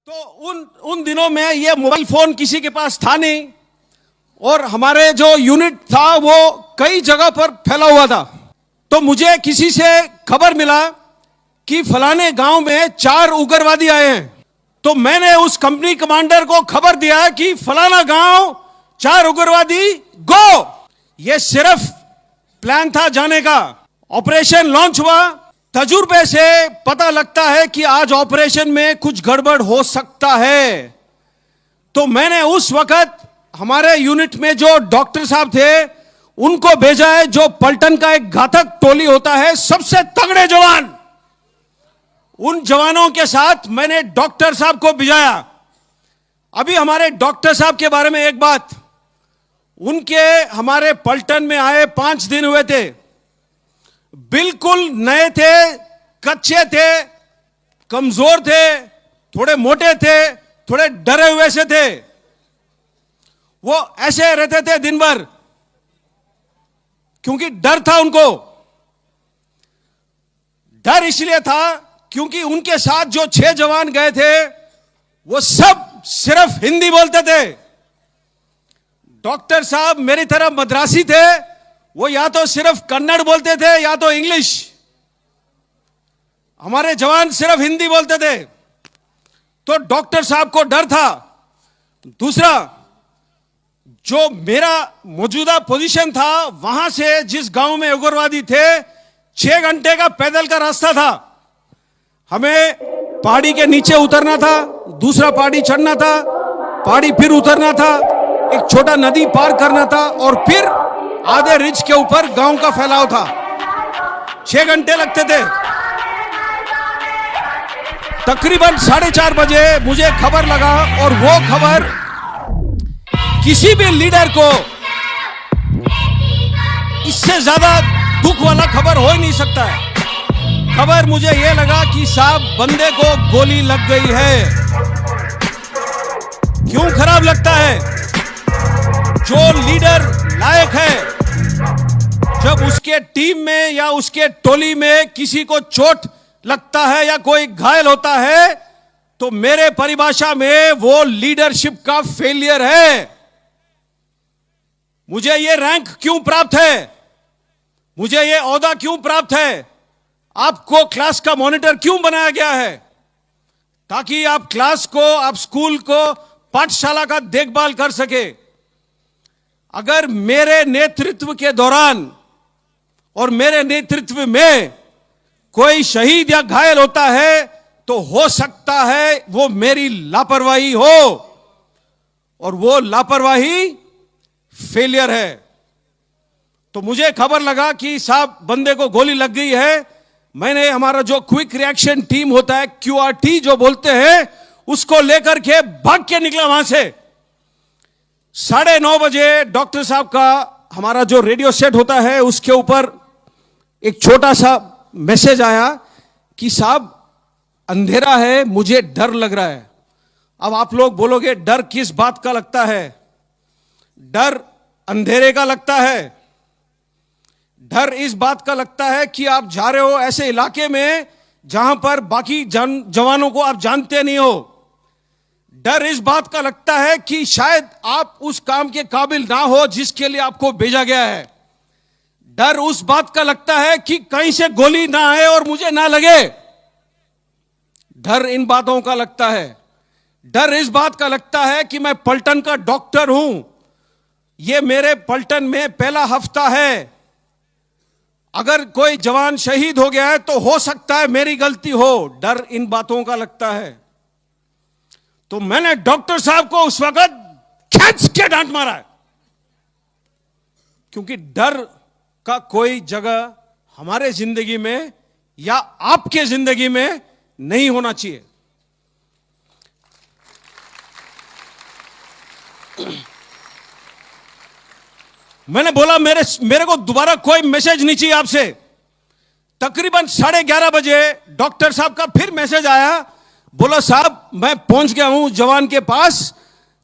तो उन दिनों में ये मोबाइल फोन किसी के पास था नहीं और हमारे जो यूनिट था वो कई जगह पर फैला हुआ था। तो मुझे किसी से खबर मिला कि फलाने गांव में 4 उग्रवादी आए हैं। तो मैंने उस कंपनी कमांडर को खबर दिया कि फलाना गांव 4 उग्रवादी गो। ये सिर्फ प्लान था जाने का। ऑपरेशन लॉन्च हुआ। तजुर्बे से पता लगता है कि आज ऑपरेशन में कुछ गड़बड़ हो सकता है। तो मैंने उस वक्त हमारे यूनिट में जो डॉक्टर साहब थे उनको भेजा है, जो पलटन का एक घातक टोली होता है, सबसे तगड़े जवान। उन जवानों के साथ मैंने डॉक्टर साहब को भिजाया। अभी हमारे डॉक्टर साहब के बारे में एक बात, उनके हमारे पलटन में आए 5 दिन हुए थे। बिल्कुल नए थे, कच्चे थे, कमजोर थे, थोड़े मोटे थे, थोड़े डरे हुए से थे। वो ऐसे रहते थे दिन भर क्योंकि डर था उनको। डर इसलिए था क्योंकि उनके साथ जो 6 जवान गए थे वो सब सिर्फ हिंदी बोलते थे। डॉक्टर साहब मेरी तरह मद्रासी थे, वो या तो सिर्फ कन्नड़ बोलते थे या तो इंग्लिश। हमारे जवान सिर्फ हिंदी बोलते थे। तो डॉक्टर साहब को डर था। दूसरा, जो मेरा मौजूदा पोजीशन था, वहां से जिस गांव में उग्रवादी थे 6 घंटे का पैदल का रास्ता था। हमें पहाड़ी के नीचे उतरना था, दूसरा पहाड़ी चढ़ना था, पहाड़ी फिर उतरना था, एक छोटा नदी पार करना था और फिर आधे रिज के ऊपर गांव का फैलाव था। 6 घंटे लगते थे। तकरीबन 4:30 बजे मुझे खबर लगा और वो खबर किसी भी लीडर को इससे ज्यादा दुख वाला खबर हो ही नहीं सकता है। खबर मुझे ये लगा कि साहब बंदे को गोली लग गई है। क्यों खराब लगता है? जो लीडर लायक है, जब उसके टीम में या उसके टोली में किसी को चोट लगता है या कोई घायल होता है, तो मेरे परिभाषा में वो लीडरशिप का फेलियर है। मुझे ये रैंक क्यों प्राप्त है? मुझे ये ओहदा क्यों प्राप्त है? आपको क्लास का मॉनिटर क्यों बनाया गया है? ताकि आप क्लास को, आप स्कूल को, पाठशाला का देखभाल कर सके। अगर मेरे नेतृत्व के दौरान और मेरे नेतृत्व में कोई शहीद या घायल होता है तो हो सकता है वो मेरी लापरवाही हो, और वो लापरवाही फेलियर है। तो मुझे खबर लगा कि साहब बंदे को गोली लग गई है। मैंने हमारा जो क्विक रिएक्शन टीम होता है, QRT जो बोलते हैं, उसको लेकर के भाग के निकला वहां से। 9:30 बजे डॉक्टर साहब का हमारा जो रेडियो सेट होता है उसके ऊपर एक छोटा सा मैसेज आया कि साहब अंधेरा है, मुझे डर लग रहा है। अब आप लोग बोलोगे डर किस बात का लगता है? डर अंधेरे का लगता है। डर इस बात का लगता है कि आप जा रहे हो ऐसे इलाके में जहां पर बाकी जवानों को आप जानते नहीं हो। डर इस बात का लगता है कि शायद आप उस काम के काबिल ना हो जिसके लिए आपको भेजा गया है। डर उस बात का लगता है कि कहीं से गोली ना आए और मुझे ना लगे। डर इन बातों का लगता है। डर इस बात का लगता है कि मैं पलटन का डॉक्टर हूं, ये मेरे पलटन में पहला हफ्ता है। अगर कोई जवान शहीद हो गया है तो हो सकता है मेरी गलती हो। डर इन बातों का लगता है। तो मैंने डॉक्टर साहब को उस वक्त खींच के डांट मारा है, क्योंकि डर का कोई जगह हमारे जिंदगी में या आपके जिंदगी में नहीं होना चाहिए। मैंने बोला मेरे को दोबारा कोई मैसेज नहीं चाहिए आपसे। तकरीबन 11:30 बजे डॉक्टर साहब का फिर मैसेज आया। बोला साहब मैं पहुंच गया हूं जवान के पास,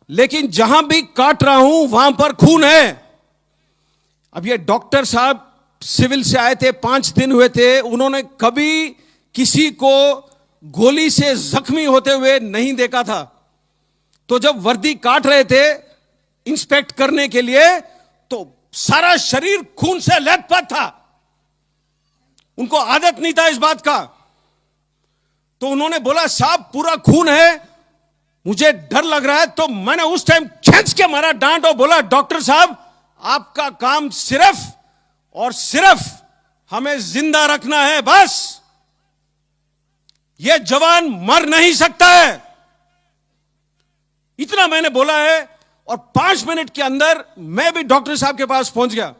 लेकिन जहां भी काट रहा हूं वहां पर खून है। अब ये डॉक्टर साहब सिविल से आए थे, 5 दिन हुए थे। उन्होंने कभी किसी को गोली से जख्मी होते हुए नहीं देखा था। तो जब वर्दी काट रहे थे इंस्पेक्ट करने के लिए, तो सारा शरीर खून से लथपथ था। उनको आदत नहीं था इस बात का। तो उन्होंने बोला साहब पूरा खून है, मुझे डर लग रहा है। तो मैंने उस टाइम खींच के मारा डांट और बोला डॉक्टर साहब आपका काम सिर्फ और सिर्फ हमें जिंदा रखना है, बस। यह जवान मर नहीं सकता है, इतना मैंने बोला है। और 5 मिनट के अंदर मैं भी डॉक्टर साहब के पास पहुंच गया।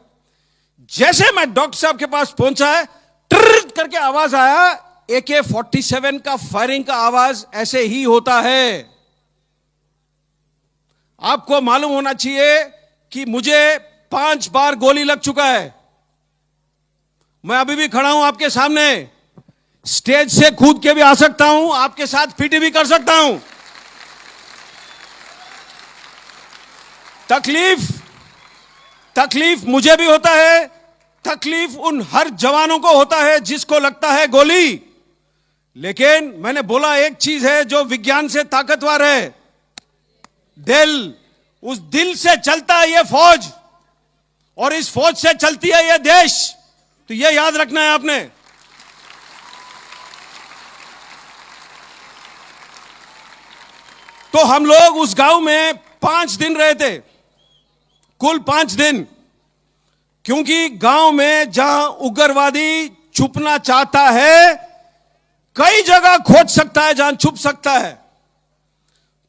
जैसे मैं डॉक्टर साहब के पास पहुंचा है, ट्रर करके आवाज आया, AK-47 का फायरिंग का आवाज ऐसे ही होता है। आपको मालूम होना चाहिए कि मुझे 5 बार गोली लग चुका है। मैं अभी भी खड़ा हूं आपके सामने, स्टेज से कूद के भी आ सकता हूं, आपके साथ पीटी भी कर सकता हूं। तकलीफ मुझे भी होता है, तकलीफ उन हर जवानों को होता है जिसको लगता है गोली। लेकिन मैंने बोला एक चीज है जो विज्ञान से ताकतवर है, दिल। उस दिल से चलता है यह फौज, और इस फौज से चलती है यह देश। तो यह याद रखना है आपने। तो हम लोग उस गांव में 5 दिन रहे थे, कुल 5 दिन। क्योंकि गांव में जहां उग्रवादी छुपना चाहता है, कई जगह खोज सकता है जहां छुप सकता है।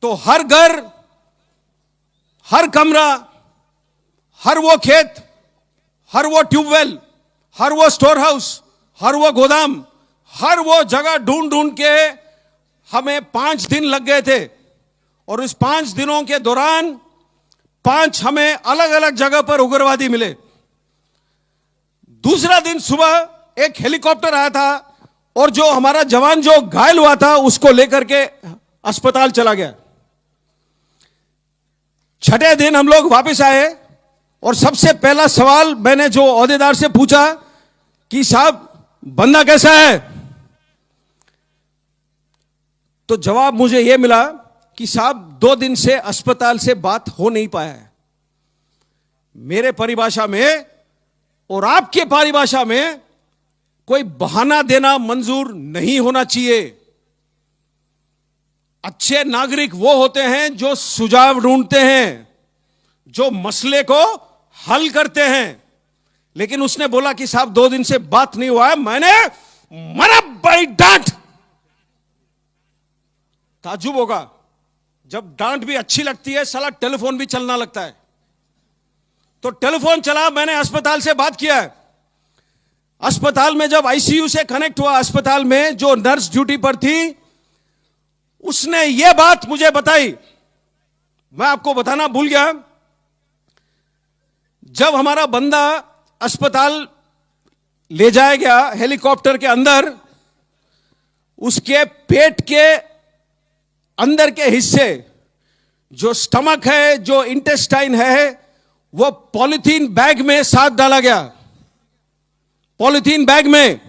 तो हर घर, हर कमरा, हर वो खेत, हर वो ट्यूबवेल, हर वो स्टोर हाउस, हर वो गोदाम, हर वो जगह ढूंढ ढूंढ के हमें 5 दिन लग गए थे। और इस 5 दिनों के दौरान 5 हमें अलग अलग जगह पर उग्रवादी मिले। दूसरा दिन सुबह एक हेलीकॉप्टर आया था, और जो हमारा जवान जो घायल हुआ था उसको लेकर के अस्पताल चला गया। छठे दिन हम लोग वापस आए, और सबसे पहला सवाल मैंने जो ओहदेदार से पूछा कि साहब बंदा कैसा है, तो जवाब मुझे यह मिला कि साहब 2 दिन से अस्पताल से बात हो नहीं पाया है। मेरे परिभाषा में और आपके परिभाषा में कोई बहाना देना मंजूर नहीं होना चाहिए। अच्छे नागरिक वो होते हैं जो सुझाव ढूंढते हैं, जो मसले को हल करते हैं। लेकिन उसने बोला कि साहब 2 दिन से बात नहीं हुआ है। मैंने मरा भाई डांट। ताज्जुब होगा, जब डांट भी अच्छी लगती है, साला टेलीफोन भी चलना लगता है। तो टेलीफोन चला, मैंने अस्पताल से बात किया है। अस्पताल में जब आईसीयू से कनेक्ट हुआ, अस्पताल में जो नर्स ड्यूटी पर थी, उसने यह बात मुझे बताई, मैं आपको बताना भूल गया। जब हमारा बंदा अस्पताल ले जाया गया हेलीकॉप्टर के अंदर, उसके पेट के अंदर के हिस्से, जो स्टमक है, जो इंटेस्टाइन है, वो पॉलिथीन बैग में साथ डाला गया। पॉलिथीन बैग में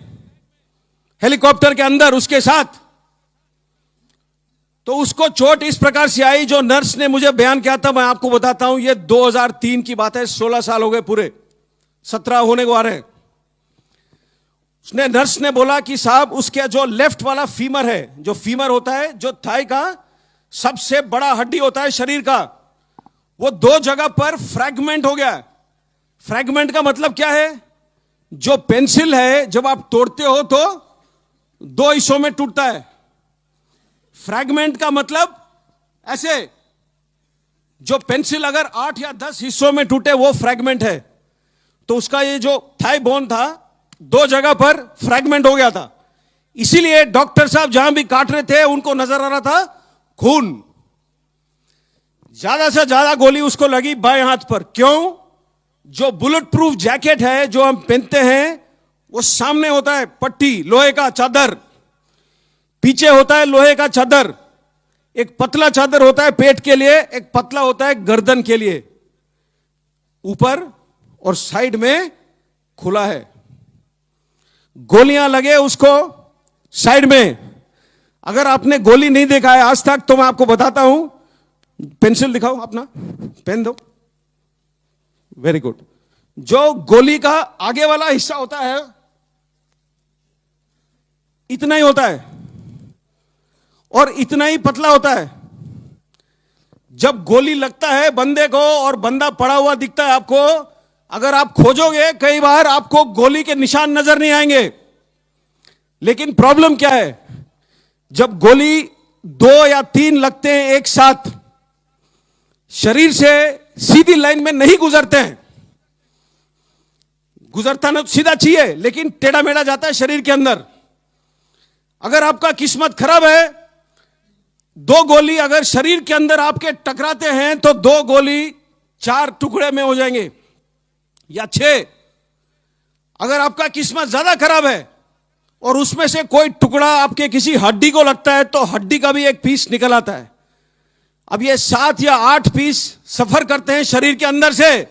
हेलीकॉप्टर के अंदर उसके साथ। तो उसको चोट इस प्रकार से आई, जो नर्स ने मुझे बयान किया था, मैं आपको बताता हूं। ये 2003 की बात है, 16 साल हो गए पूरे, 17 होने को आ रहे। उसने नर्स ने बोला कि साहब उसके जो लेफ्ट वाला फीमर है, जो फीमर होता है, जो थाई का सबसे बड़ा हड्डी होता है शरीर का, वो 2 जगह पर फ्रैगमेंट हो गया। फ्रैगमेंट का मतलब क्या है? जो पेंसिल है जब आप तोड़ते हो तो 2 हिस्सों में टूटता है। फ्रैगमेंट का मतलब ऐसे, जो पेंसिल अगर 8 या 10 हिस्सों में टूटे वो फ्रैगमेंट है। तो उसका ये जो थाई बोन था, 2 जगह पर फ्रैगमेंट हो गया था। इसीलिए डॉक्टर साहब जहां भी काट रहे थे उनको नजर आ रहा था खून। ज्यादा से ज्यादा गोली उसको लगी बाएं हाथ पर। क्यों? जो बुलेट प्रूफ जैकेट है जो हम पहनते हैं, वो सामने होता है पट्टी, लोहे का चादर, पीछे होता है लोहे का चादर। एक पतला चादर होता है पेट के लिए, एक पतला होता है गर्दन के लिए। ऊपर और साइड में खुला है। गोलियां लगे उसको साइड में। अगर आपने गोली नहीं देखा है आज तक तो मैं आपको बताता हूं, पेंसिल दिखाओ, अपना पेन दो, वेरी गुड। जो गोली का आगे वाला हिस्सा होता है इतना ही होता है और इतना ही पतला होता है। जब गोली लगता है बंदे को और बंदा पड़ा हुआ दिखता है आपको, अगर आप खोजोगे कई बार आपको गोली के निशान नजर नहीं आएंगे। लेकिन प्रॉब्लम क्या है, जब गोली 2 या 3 लगते हैं एक साथ, शरीर से सीधी लाइन में नहीं गुजरते हैं। गुजरता ना तो सीधा चाहिए, लेकिन टेढ़ा मेढ़ा जाता है शरीर के अंदर। अगर आपका किस्मत खराब है, 2 गोली अगर शरीर के अंदर आपके टकराते हैं तो 2 गोली 4 टुकड़े में हो जाएंगे या 6। अगर आपका किस्मत ज्यादा खराब है और उसमें से कोई टुकड़ा आपके किसी हड्डी को लगता है तो हड्डी का भी एक पीस निकल आता है। अब ये 7 या 8 पीस सफर करते हैं शरीर के अंदर से।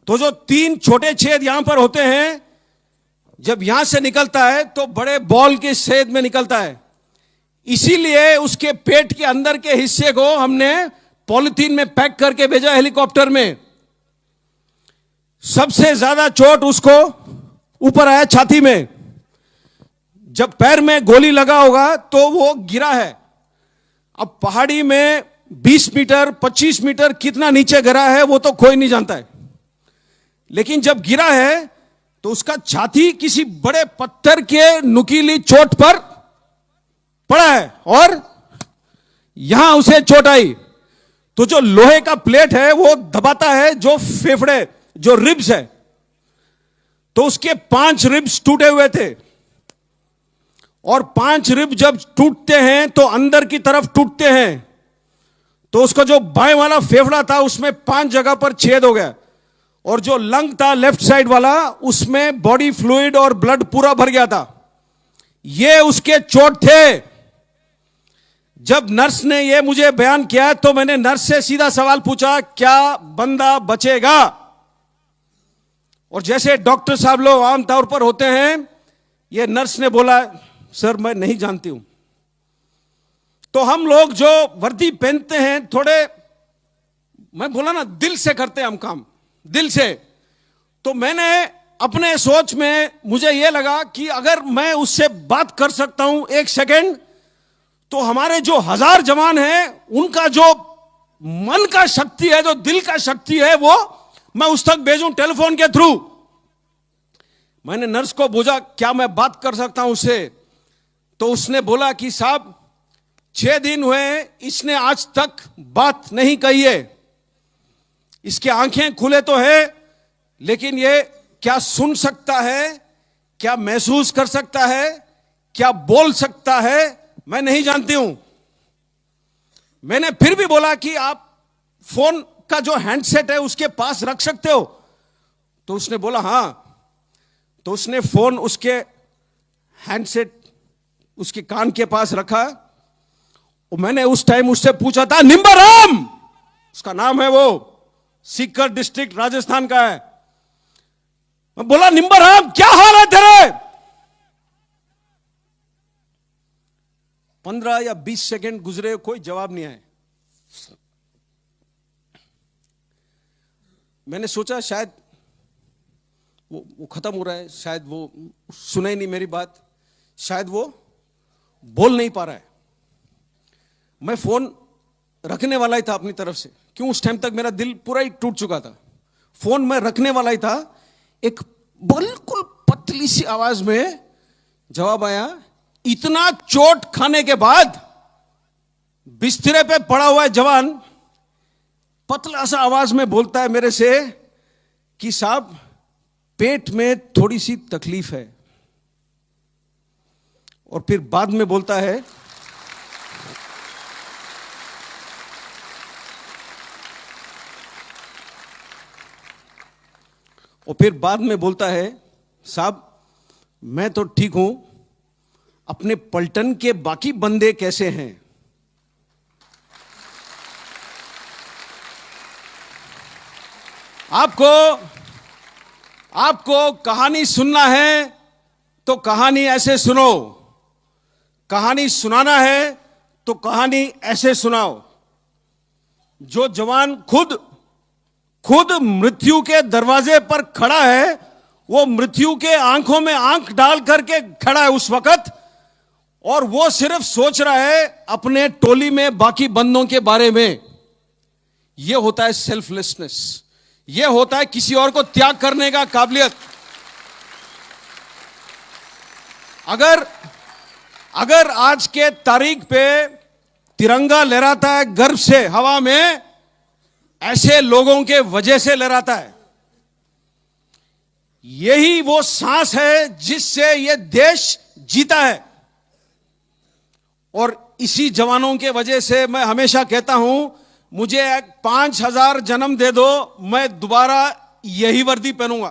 तो जो 3 छोटे छेद यहां पर होते हैं, जब यहां से निकलता है तो बड़े बॉल के छेद में निकलता है। इसीलिए उसके पेट के अंदर के हिस्से को हमने पॉलिथीन में पैक करके भेजा हेलीकॉप्टर में। सबसे ज्यादा चोट उसको ऊपर आया छाती में। जब पैर में गोली लगा होगा तो वो गिरा है। अब पहाड़ी में 20 मीटर 25 मीटर कितना नीचे गिरा है वो तो कोई नहीं जानता है, लेकिन जब गिरा है तो उसका छाती किसी बड़े पत्थर के नुकीली चोट पर पड़ा है और यहां उसे चोट आई। तो जो लोहे का प्लेट है वो दबाता है जो फेफड़े, जो रिब्स है। तो उसके 5 रिब्स टूटे हुए थे और 5 रिब जब टूटते हैं तो अंदर की तरफ टूटते हैं। तो उसका जो बाएं वाला फेफड़ा था उसमें 5 जगह पर छेद हो गया और जो लंग था लेफ्ट साइड वाला उसमें बॉडी फ्लूइड और ब्लड पूरा भर गया था। ये उसके चोट थे। जब नर्स ने ये मुझे बयान किया तो मैंने नर्स से सीधा सवाल पूछा, क्या बंदा बचेगा? और जैसे डॉक्टर साहब लोग आमतौर पर होते हैं, ये नर्स ने बोला, सर मैं नहीं जानती हूं। तो हम लोग जो वर्दी पहनते हैं थोड़े, मैं बोला ना, दिल से करते हैं हम काम, दिल से। तो मैंने अपने सोच में मुझे यह लगा कि अगर मैं उससे बात कर सकता हूं 1 सेकेंड, तो हमारे जो 1000 जवान हैं उनका जो मन का शक्ति है, जो दिल का शक्ति है, वो मैं उस तक भेजूं टेलीफोन के थ्रू। मैंने नर्स को पूछा क्या मैं बात कर सकता हूं उससे? तो उसने बोला कि साहब 6 दिन हुए इसने आज तक बात नहीं कही है। इसकी आंखें खुले तो है, लेकिन ये क्या सुन सकता है, क्या महसूस कर सकता है, क्या बोल सकता है, मैं नहीं जानती हूं। मैंने फिर भी बोला कि आप फोन का जो हैंडसेट है उसके पास रख सकते हो? तो उसने बोला हां। तो उसने फोन उसके हैंडसेट उसके कान के पास रखा और मैंने उस टाइम उससे पूछा था, निम्बाराम उसका नाम है, वो सीकर डिस्ट्रिक्ट राजस्थान का है। मैं बोला, निम्बाराम क्या हाल है तेरे? 15 या 20 सेकंड गुजरे, कोई जवाब नहीं आया। मैंने सोचा शायद वो खत्म हो रहा है, शायद वो सुने नहीं मेरी बात, शायद वो बोल नहीं पा रहा है। मैं फोन रखने वाला ही था अपनी तरफ से, क्यों उस टाइम तक मेरा दिल पूरा ही टूट चुका था। फोन मैं रखने वाला ही था, एक बिल्कुल पतली सी आवाज में जवाब आया। इतना चोट खाने के बाद बिस्तरे पे पड़ा हुआ है जवान, पतला सा आवाज में बोलता है मेरे से कि साहब पेट में थोड़ी सी तकलीफ है। और फिर बाद में बोलता है, साहब मैं तो ठीक हूं, अपने पलटन के बाकी बंदे कैसे हैं? आपको कहानी सुनना है तो कहानी ऐसे सुनो। कहानी सुनाना है तो कहानी ऐसे सुनाओ। जो जवान खुद मृत्यु के दरवाजे पर खड़ा है, वो मृत्यु के आंखों में आंख डाल करके खड़ा है उस वक्त, और वो सिर्फ सोच रहा है अपने टोली में बाकी बंदों के बारे में। यह होता है सेल्फलेसनेस, यह होता है किसी और को त्याग करने का काबिलियत। अगर आज के तारीख पे तिरंगा लहराता है गर्व से हवा में, ऐसे लोगों के वजह से लहराता है। यही वो सांस है जिससे यह देश जीता है, और इसी जवानों के वजह से मैं हमेशा कहता हूं, मुझे 5000 जन्म दे दो, मैं दोबारा यही वर्दी पहनूंगा।